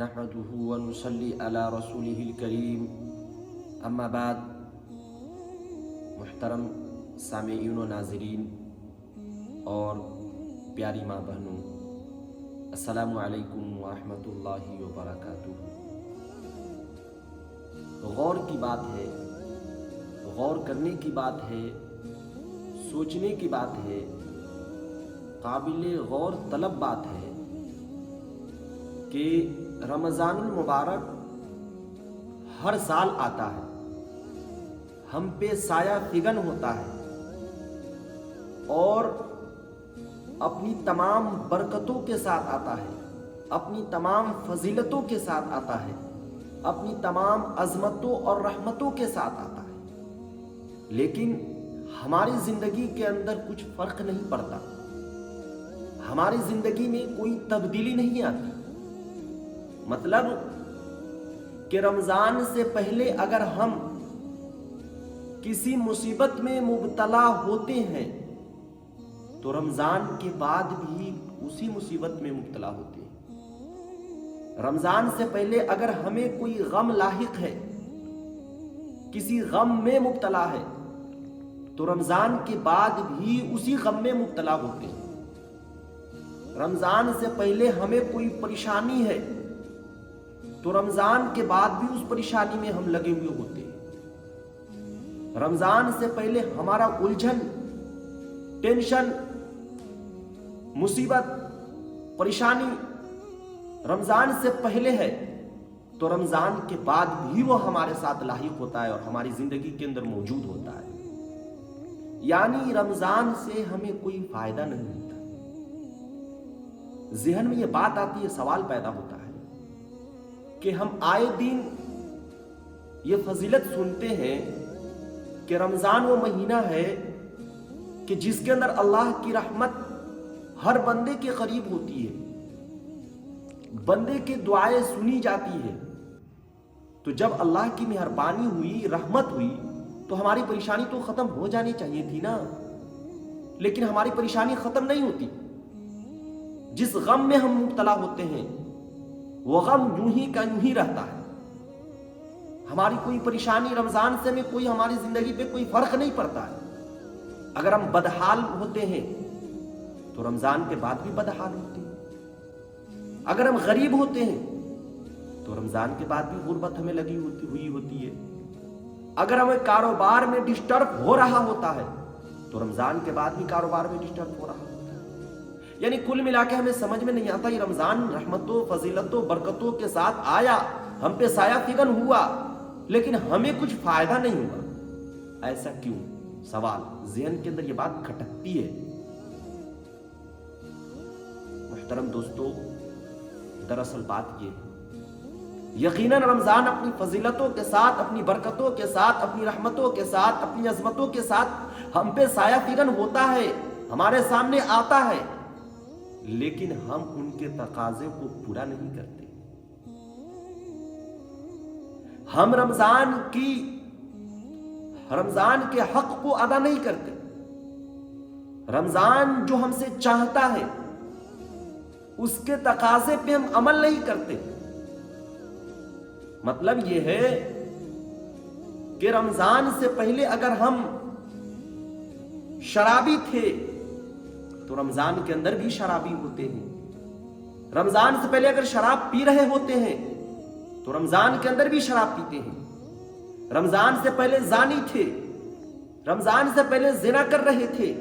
نحمده ونصلي على رسوله الكريم اما بعد. محترم سامعین و ناظرین اور پیاری ماں بہنوں، السلام علیکم ورحمۃ اللہ وبرکاتہ. غور کی بات ہے، غور کرنے کی بات ہے، سوچنے کی بات ہے، قابل غور طلب بات ہے کہ رمضان المبارک ہر سال آتا ہے، ہم پہ سایہ فگن ہوتا ہے اور اپنی تمام برکتوں کے ساتھ آتا ہے، اپنی تمام فضیلتوں کے ساتھ آتا ہے، اپنی تمام عظمتوں اور رحمتوں کے ساتھ آتا ہے. لیکن ہماری زندگی کے اندر کچھ فرق نہیں پڑتا، ہماری زندگی میں کوئی تبدیلی نہیں آتی. مطلب کہ رمضان سے پہلے اگر ہم کسی مصیبت میں مبتلا ہوتے ہیں تو رمضان کے بعد بھی اسی مصیبت میں مبتلا ہوتے ہیں. رمضان سے پہلے اگر ہمیں کوئی غم لاحق ہے، کسی غم میں مبتلا ہے، تو رمضان کے بعد بھی اسی غم میں مبتلا ہوتے ہیں. رمضان سے پہلے ہمیں کوئی پریشانی ہے تو رمضان کے بعد بھی اس پریشانی میں ہم لگے ہوئے ہوتے ہیں. رمضان سے پہلے ہمارا الجھن، ٹینشن، مصیبت، پریشانی رمضان سے پہلے ہے تو رمضان کے بعد بھی وہ ہمارے ساتھ لاحق ہوتا ہے اور ہماری زندگی کے اندر موجود ہوتا ہے. یعنی رمضان سے ہمیں کوئی فائدہ نہیں ہوتا. ذہن میں یہ بات آتی ہے، سوال پیدا ہوتا ہے کہ ہم آئے دن یہ فضیلت سنتے ہیں کہ رمضان وہ مہینہ ہے کہ جس کے اندر اللہ کی رحمت ہر بندے کے قریب ہوتی ہے، بندے کی دعائیں سنی جاتی ہے. تو جب اللہ کی مہربانی ہوئی، رحمت ہوئی، تو ہماری پریشانی تو ختم ہو جانی چاہیے تھی نا. لیکن ہماری پریشانی ختم نہیں ہوتی. جس غم میں ہم مبتلا ہوتے ہیں وہ غم یوں ہی کا یوں ہی رہتا ہے. ہماری کوئی پریشانی رمضان سے میں کوئی ہماری زندگی پہ کوئی فرق نہیں پڑتا ہے. اگر ہم بدحال ہوتے ہیں تو رمضان کے بعد بھی بدحال ہوتے ہیں. اگر ہم غریب ہوتے ہیں تو رمضان کے بعد بھی غربت ہمیں لگی ہوتی ہے. اگر ہمیں کاروبار میں ڈسٹرب ہو رہا ہوتا ہے تو رمضان کے بعد بھی کاروبار میں ڈسٹرب ہو رہا ہوتا ہے. یعنی کل ملا کے ہمیں سمجھ میں نہیں آتا یہ رمضان رحمتوں، فضیلتوں، برکتوں کے ساتھ آیا، ہم پہ سایہ فگن ہوا، لیکن ہمیں کچھ فائدہ نہیں ہوا. ایسا کیوں؟ سوال ذہن کے اندر یہ بات کھٹکتی ہے. محترم دوستو، دراصل بات یہ ہے، یقیناً رمضان اپنی فضیلتوں کے ساتھ، اپنی برکتوں کے ساتھ، اپنی رحمتوں کے ساتھ، اپنی عظمتوں کے ساتھ ہم پہ سایہ فگن ہوتا ہے، ہمارے سامنے آتا ہے، لیکن ہم ان کے تقاضے کو پورا نہیں کرتے. ہم رمضان کے حق کو ادا نہیں کرتے. رمضان جو ہم سے چاہتا ہے اس کے تقاضے پہ ہم عمل نہیں کرتے. مطلب یہ ہے کہ رمضان سے پہلے اگر ہم شرابی تھے تو رمضان کے اندر بھی شرابی ہوتے ہیں. رمضان سے پہلے اگر شراب پی رہے ہوتے ہیں تو رمضان کے اندر بھی شراب پیتے ہیں. رمضان سے پہلے زانی تھے، رمضان سے پہلے زنا کر رہے تھے،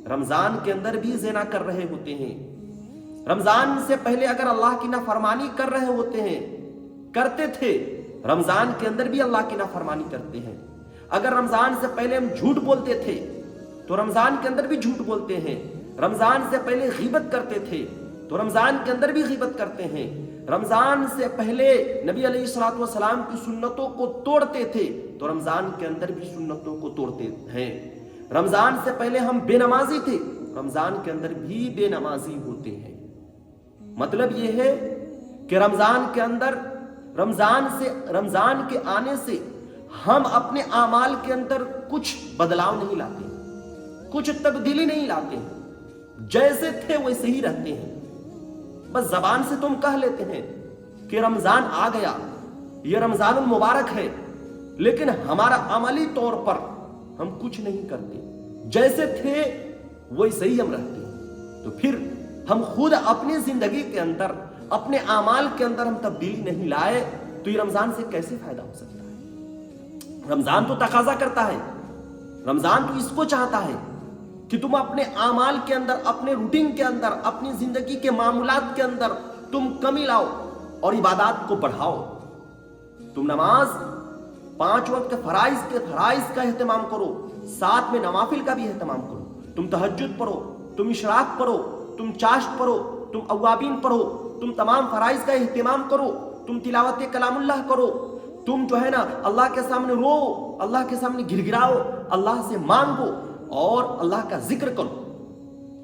رمضان کے اندر بھی زنا کر رہے ہوتے ہیں. رمضان سے پہلے اگر اللہ کی نافرمانی کر رہے ہوتے ہیں، کرتے تھے، رمضان کے اندر بھی اللہ کی نافرمانی کرتے ہیں. اگر رمضان سے پہلے ہم جھوٹ بولتے تھے تو رمضان کے اندر بھی جھوٹ بولتے ہیں. رمضان سے پہلے غیبت کرتے تھے تو رمضان کے اندر بھی غیبت کرتے ہیں. رمضان سے پہلے نبی علیہ الصلوۃ والسلام کی سنتوں کو توڑتے تھے تو رمضان کے اندر بھی سنتوں کو توڑتے ہیں. رمضان سے پہلے ہم بے نمازی تھے، رمضان کے اندر بھی بے نمازی ہوتے ہیں. مطلب یہ ہے کہ رمضان کے اندر، رمضان کے آنے سے ہم اپنے اعمال کے اندر کچھ بدلاؤ نہیں لاتے، کچھ تبدیلی نہیں لاتے، جیسے تھے ویسے ہی رہتے ہیں. بس زبان سے تم کہہ لیتے ہیں کہ رمضان آ گیا, یہ رمضان المبارک ہے, لیکن ہمارا عملی طور پر ہم کچھ نہیں کرتے, جیسے تھے ویسے ہی ہم رہتے, تو پھر ہم خود اپنی زندگی کے اندر, اپنے اعمال کے اندر ہم تبدیلی نہیں لائے تو یہ رمضان سے کیسے فائدہ ہو سکتا ہے؟ رمضان تو تقاضا کرتا ہے, رمضان تو اس کو چاہتا ہے کہ تم اپنے اعمال کے اندر, اپنے روٹین کے اندر, اپنی زندگی کے معمولات کے اندر تم کمی لاؤ اور عبادات کو بڑھاؤ. تم نماز 5 وقت کے فرائض کا اہتمام کرو, ساتھ میں نوافل کا بھی اہتمام کرو. تم تہجد پڑھو, تم اشراق پڑھو, تم چاشت پڑھو, تم اوابین پڑھو, تم تمام فرائض کا اہتمام کرو, تم تلاوت کلام اللہ کرو, تم جو ہے نا اللہ کے سامنے رو, اللہ کے سامنے گر گراؤ, اللہ سے مانگو اور اللہ کا ذکر کرو.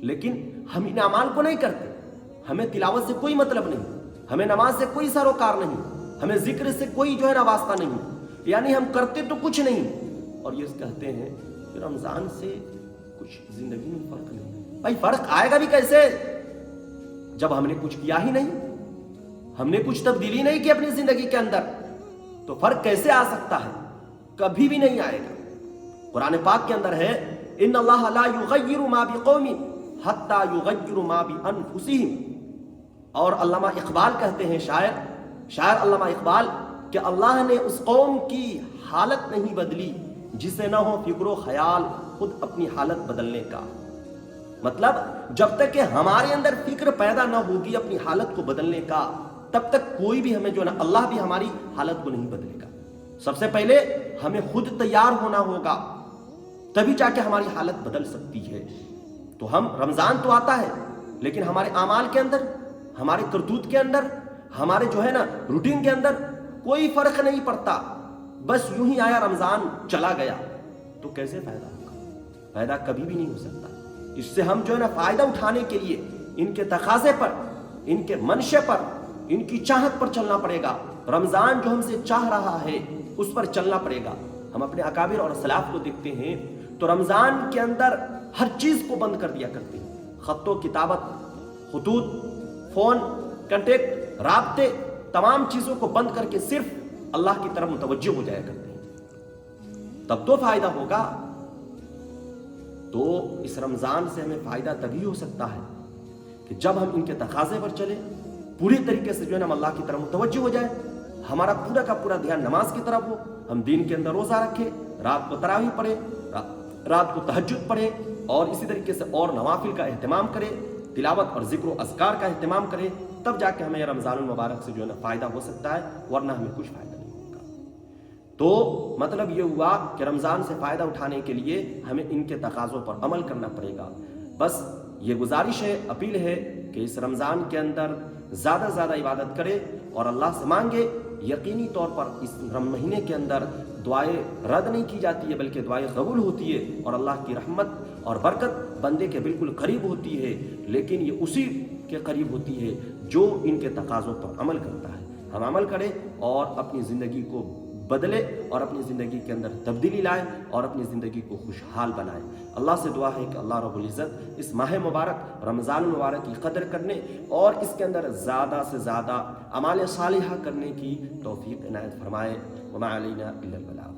لیکن ہم ان اعمال کو نہیں کرتے. ہمیں تلاوت سے کوئی مطلب نہیں, ہمیں نماز سے کوئی سروکار نہیں, ہمیں ذکر سے کوئی جو ہے نا واسطہ نہیں, یعنی ہم کرتے تو کچھ نہیں, اور یہ کہتے ہیں کہ رمضان سے کچھ زندگی میں فرق نہیں. بھائی فرق آئے گا بھی کیسے جب ہم نے کچھ کیا ہی نہیں, ہم نے کچھ تبدیلی نہیں کی اپنی زندگی کے اندر, تو فرق کیسے آ سکتا ہے؟ کبھی بھی نہیں آئے گا. قرآن پاک کے اندر ہے ان اللہ لا یغیر ما بقوم حتی یغیر ما بانفسہم, اور علامہ اقبال کہتے ہیں, شاعر علامہ اقبال, کہ اللہ نے اس قوم کی حالت نہیں بدلی جسے نہ ہو فکر و خیال خود اپنی حالت بدلنے کا. مطلب جب تک کہ ہمارے اندر فکر پیدا نہ ہوگی اپنی حالت کو بدلنے کا, تب تک کوئی بھی ہمیں جو نا اللہ بھی ہماری حالت کو نہیں بدلے گا. سب سے پہلے ہمیں خود تیار ہونا ہوگا, تبھی جا کے ہماری حالت بدل سکتی ہے. تو ہم رمضان تو آتا ہے, لیکن ہمارے اعمال کے اندر, ہمارے کرتوت کے اندر, ہمارے جو ہے نا روٹین کے اندر کوئی فرق نہیں پڑتا. بس یوں ہی آیا رمضان چلا گیا, تو کیسے فائدہ ہوگا؟ فائدہ کبھی بھی نہیں ہو سکتا. اس سے ہم جو ہے نا فائدہ اٹھانے کے لیے ان کے تقاضے پر, ان کے منشے پر, ان کی چاہت پر چلنا پڑے گا. رمضان جو ہم سے چاہ رہا ہے اس پر چلنا پڑے گا. ہم اپنے اکابر اور سلاف کو دیکھتے ہیں تو رمضان کے اندر ہر چیز کو بند کر دیا کرتے ہیں. خط و کتابت, خطوط, فون, کنٹیکٹ, رابطے, تمام چیزوں کو بند کر کے صرف اللہ کی طرف متوجہ ہو جایا کرتے ہیں. تب تو فائدہ ہوگا. تو اس رمضان سے ہمیں فائدہ تبھی ہو سکتا ہے کہ جب ہم ان کے تقاضے پر چلیں, پوری طریقے سے جو ہے نا ہم اللہ کی طرف متوجہ ہو جائے, ہمارا پورا کا پورا دھیان نماز کی طرف ہو, ہم دین کے اندر روزہ رکھیں, رات کو تراویح پڑھیں, رات کو تہجد پڑھیں, اور اسی طریقے سے اور نوافل کا اہتمام کریں, تلاوت اور ذکر و اذکار کا اہتمام کریں. تب جا کے ہمیں رمضان المبارک سے جو ہے نا فائدہ ہو سکتا ہے, ورنہ ہمیں کچھ فائدہ نہیں ہوگا. تو مطلب یہ ہوا کہ رمضان سے فائدہ اٹھانے کے لیے ہمیں ان کے تقاضوں پر عمل کرنا پڑے گا. بس یہ گزارش ہے, اپیل ہے کہ اس رمضان کے اندر زیادہ سے زیادہ عبادت کرے اور اللہ سے مانگے. یقینی طور پر اس مہینے کے اندر دعائیں رد نہیں کی جاتی ہے, بلکہ دعائیں قبول ہوتی ہے, اور اللہ کی رحمت اور برکت بندے کے بالکل قریب ہوتی ہے. لیکن یہ اسی کے قریب ہوتی ہے جو ان کے تقاضوں پر عمل کرتا ہے. ہم عمل کریں اور اپنی زندگی کو بدلے, اور اپنی زندگی کے اندر تبدیلی لائے, اور اپنی زندگی کو خوشحال بنائے. اللہ سے دعا ہے کہ اللہ رب العزت اس ماہ مبارک رمضان المبارک کی قدر کرنے اور اس کے اندر زیادہ سے زیادہ اعمال صالحہ کرنے کی توفیق عنایت فرمائے. وما علینا الا البلاغ.